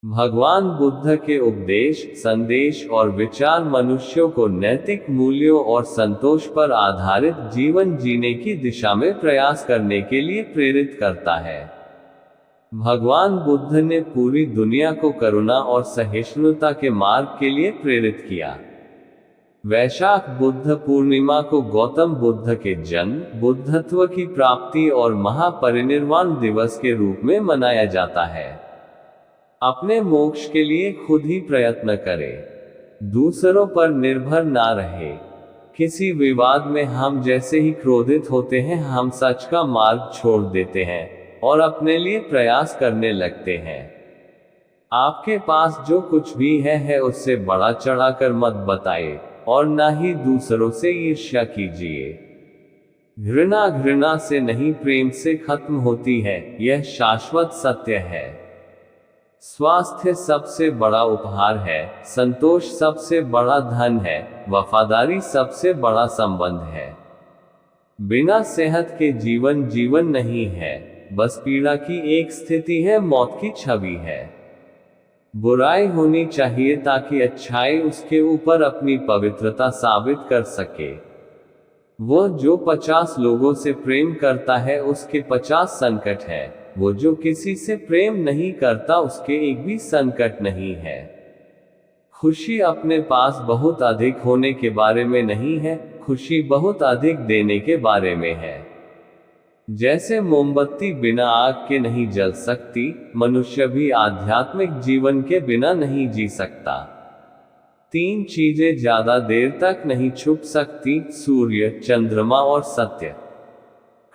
भगवान बुद्ध के उपदेश, संदेश और विचार मनुष्यों को नैतिक मूल्यों और संतोष पर आधारित जीवन जीने की दिशा में प्रयास करने के लिए प्रेरित करता है। भगवान बुद्ध ने पूरी दुनिया को करुणा और सहिष्णुता के मार्ग के लिए प्रेरित किया। वैशाख बुद्ध पूर्णिमा को गौतम बुद्ध के जन्म, बुद्धत्व की प्राप्ति और महापरिनिर्वाण दिवस के रूप में मनाया जाता है। अपने मोक्ष के लिए खुद ही प्रयत्न करें, दूसरों पर निर्भर ना रहे। किसी विवाद में हम जैसे ही क्रोधित होते हैं, हम सच का मार्ग छोड़ देते हैं और अपने लिए प्रयास करने लगते हैं। आपके पास जो कुछ भी है उससे बढ़ा चढ़ाकर मत बताइए और ना ही दूसरों से ईर्ष्या कीजिए। घृणा घृणा से नहीं, प्रेम से खत्म होती है, यह शाश्वत सत्य है। स्वास्थ्य सबसे बड़ा उपहार है, संतोष सबसे बड़ा धन है, वफादारी सबसे बड़ा संबंध है। बिना सेहत के जीवन नहीं है, बस पीड़ा की एक स्थिति है, मौत की छवि है। बुराई होनी चाहिए ताकि अच्छाई उसके ऊपर अपनी पवित्रता साबित कर सके। वह जो 50 लोगों से प्रेम करता है उसके 50 संकट है, वो जो किसी से प्रेम नहीं करता उसके एक भी संकट नहीं है। खुशी अपने पास बहुत अधिक होने के बारे में नहीं है, खुशी बहुत अधिक देने के बारे में है। जैसे मोमबत्ती बिना आग के नहीं जल सकती, मनुष्य भी आध्यात्मिक जीवन के बिना नहीं जी सकता। 3 चीजें ज्यादा देर तक नहीं छुप सकती, सूर्य, चंद्रमा और सत्य।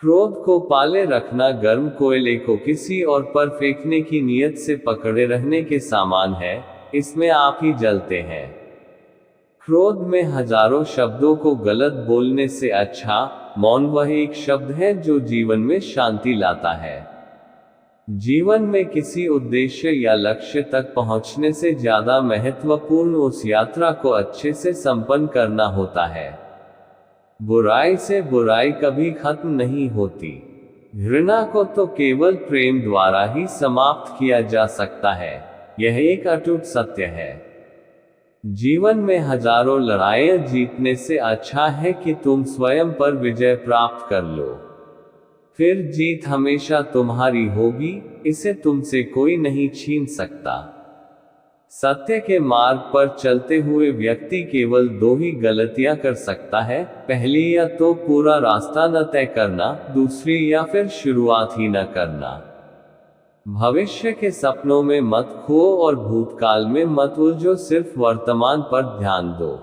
क्रोध को पाले रखना गर्म कोयले को किसी और पर फेंकने की नीयत से पकड़े रहने के समान है, इसमें आप ही जलते हैं। क्रोध में हजारों शब्दों को गलत बोलने से अच्छा मौन वह एक शब्द है जो जीवन में शांति लाता है। जीवन में किसी उद्देश्य या लक्ष्य तक पहुंचने से ज्यादा महत्वपूर्ण उस यात्रा को अच्छे से संपन्न करना होता है। बुराई से बुराई कभी खत्म नहीं होती। घृणा को तो केवल प्रेम द्वारा ही समाप्त किया जा सकता है, यह एक अटूट सत्य है। जीवन में हजारों लड़ाइयां जीतने से अच्छा है कि तुम स्वयं पर विजय प्राप्त कर लो। फिर जीत हमेशा तुम्हारी होगी, इसे तुमसे कोई नहीं छीन सकता। सत्य के मार्ग पर चलते हुए व्यक्ति केवल 2 ही गलतियां कर सकता है, पहली या तो पूरा रास्ता न तय करना, दूसरी या फिर शुरुआत ही न करना। भविष्य के सपनों में मत खो और भूतकाल में मत उलझो, सिर्फ वर्तमान पर ध्यान दो।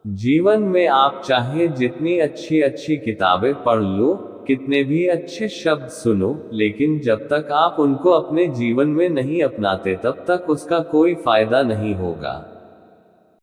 जीवन में आप चाहे जितनी अच्छी किताबें पढ़ लो, कितने भी अच्छे शब्द सुनो, लेकिन जब तक आप उनको अपने जीवन में नहीं अपनाते तब तक उसका कोई फायदा नहीं होगा।